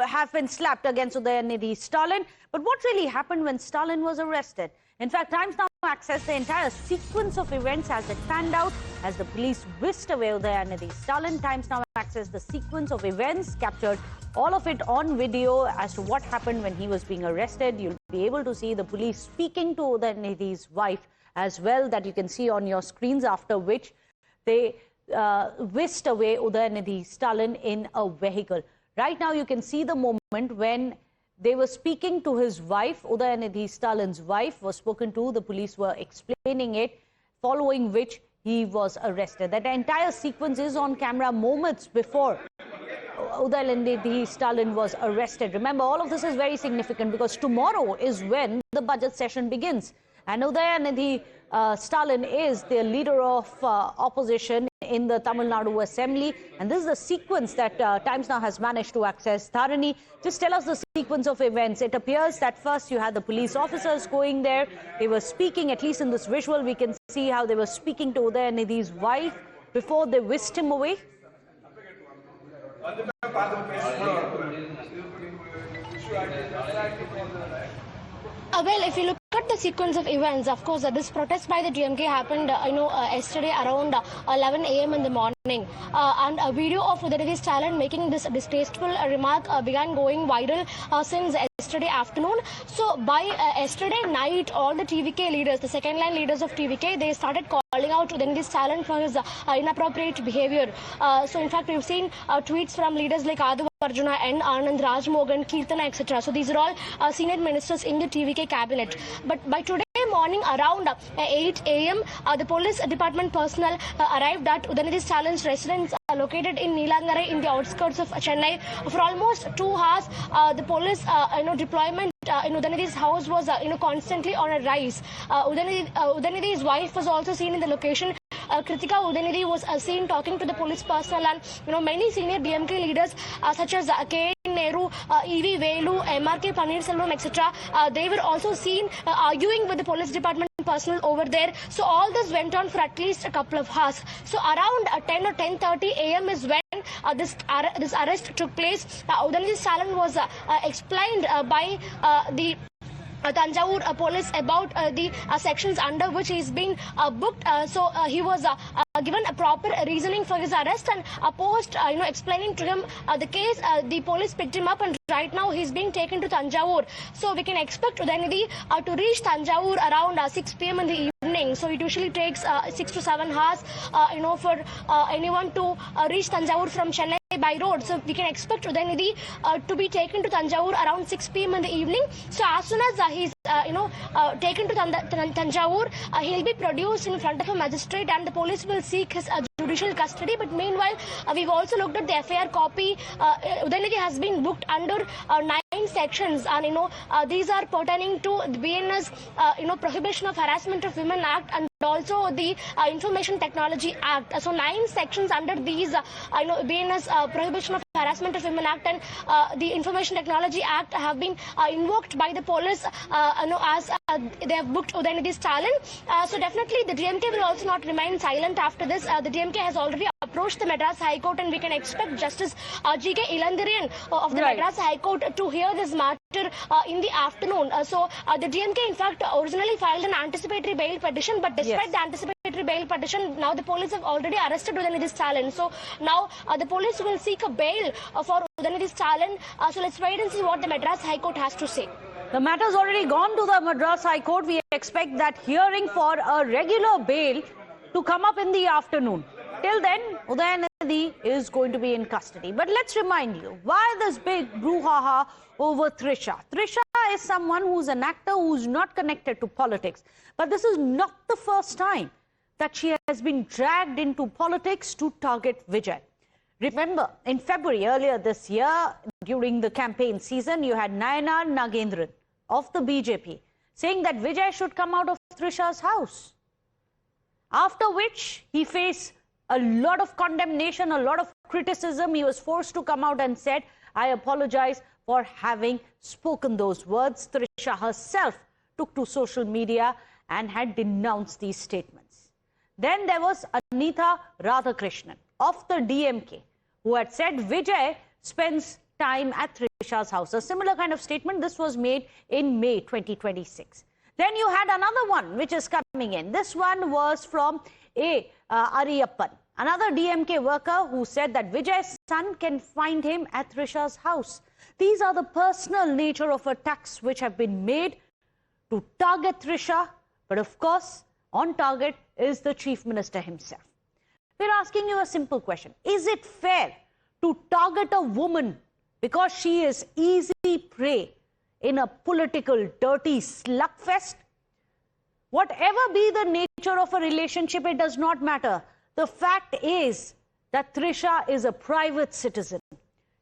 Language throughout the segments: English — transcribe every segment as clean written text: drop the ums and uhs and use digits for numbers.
have been slapped against Udhayanidhi Stalin. But what really happened when Stalin was arrested? In fact, Times Now accessed the entire sequence of events as it panned out as the police whisked away Udhayanidhi Stalin. Times Now accessed the sequence of events, captured all of it on video as to what happened when he was being arrested. You'll be able to see the police speaking to Udhayanidhi's wife as well, that you can see on your screens, after which they whisked away Udhayanidhi Stalin in a vehicle. Right now, you can see the moment when they were speaking to his wife. Udhayanidhi Stalin's wife was spoken to. The police were explaining it, following which he was arrested. That entire sequence is on camera moments before Udhayanidhi Stalin was arrested. Remember, all of this is very significant because tomorrow is when the budget session begins. And Udhayanidhi Stalin is the leader of opposition in the Tamil Nadu Assembly. And this is the sequence that Times Now has managed to access. Tharani, just tell us the sequence of events. It appears that first you had the police officers going there. They were speaking, at least in this visual, we can see how they were speaking to Udhayanidhi's wife before they whisked him away. Well, if you look at the sequence of events, of course, this protest by the DMK happened, yesterday around 11 a.m. in the morning. And a video of Udhayanidhi Stalin making this distasteful remark began going viral since yesterday afternoon. So by yesterday night, all the TVK leaders, the second line leaders of TVK, they started calling out Udhayanidhi Stalin for his inappropriate behavior. So in fact, we've seen tweets from leaders like Adu Arjuna and Anand, Rajmogan, Kirtana, etc. So these are all senior ministers in the TVK cabinet. But by today morning around 8 a.m., the police department personnel arrived at Udhayanidhi Stalin's residence located in Neelangarai in the outskirts of Chennai. For almost 2 hours, the police deployment in Udhayanidhi's house was constantly on a rise. Udhayanidhi's wife was also seen in the location. Kritika Udhayanidhi was seen talking to the police personnel, and many senior DMK leaders such as K. Nehru, E.V. Velu, M.R.K. Paneerselvam, etc. They were also seen arguing with the police department personnel over there. So all this went on for at least a couple of hours. So around 10 or 10:30 a.m. is when this arrest took place. Udhayanidhi Stalin was explained by the Tanjavur police about the sections under which he's been booked. So he was given a proper reasoning for his arrest, and post explaining to him the case, the police picked him up, and right now he's being taken to Tanjavur. So we can expect Udhayanidhi to reach Tanjavur around 6 p.m. in the evening. So it usually takes 6 to 7 hours for anyone to reach Tanjavur from Chennai by road. So we can expect Udhayanidhi to be taken to Tanjavur around 6 p.m. in the evening. So as soon as he's taken to Tanjavur, he'll be produced in front of a magistrate, and the police will seek his judicial custody. But meanwhile, we've also looked at the FIR copy. Udhayanidhi has been booked under 9 sections, and these are pertaining to the BNS Prohibition of Harassment of Women Act, and also the Information Technology Act. So 9 sections under these BNS Prohibition of Harassment of Women Act and the Information Technology Act have been invoked by the police as they have booked Udhayanidhi Stalin. So definitely the DMK will also not remain silent after this. The DMK has already approached the Madras High Court, and we can expect Justice G.K. Ilandirian of the Madras High Court to hear this matter in the afternoon. So the DMK in fact originally filed an anticipatory bail petition, but despite the anticipatory bail petition, now the police have already arrested Udhayanidhi Stalin. So now the police will seek a bail for Udhayanidhi Stalin. So let's wait and see what the Madras High Court has to say. The matter's already gone to the Madras High Court. We expect that hearing for a regular bail to come up in the afternoon. Till then, Udhayanidhi is going to be in custody. But let's remind you, why this big brouhaha over Trisha? Trisha is someone who's an actor who's not connected to politics. But this is not the first time that she has been dragged into politics to target Vijay. Remember, in February earlier this year, during the campaign season, you had Nayanar Nagendran of the BJP saying that Vijay should come out of Trisha's house. After which he faced a lot of condemnation, a lot of criticism. He was forced to come out and said, I apologize for having spoken those words. Trisha herself took to social media and had denounced these statements. Then there was Anita Radhakrishnan of the DMK, who had said Vijay spends time at Trisha's house. A similar kind of statement, this was made in May 2026. Then you had another one which is coming in. This one was from Ariyappan, another DMK worker who said that Vijay's son can find him at Trisha's house. These are the personal nature of attacks which have been made to target Trisha, but of course, on target is the Chief Minister himself. We're asking you a simple question. Is it fair to target a woman because she is easy prey in a political dirty slugfest? Whatever be the nature of a relationship, it does not matter. The fact is that Trisha is a private citizen.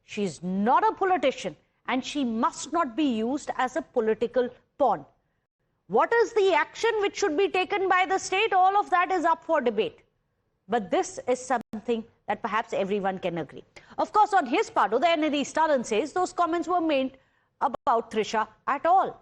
She's not a politician and she must not be used as a political pawn. What is the action which should be taken by the state? All of that is up for debate. But this is something that perhaps everyone can agree. Of course, on his part, Udhayanidhi Stalin says those comments were made about Trisha at all.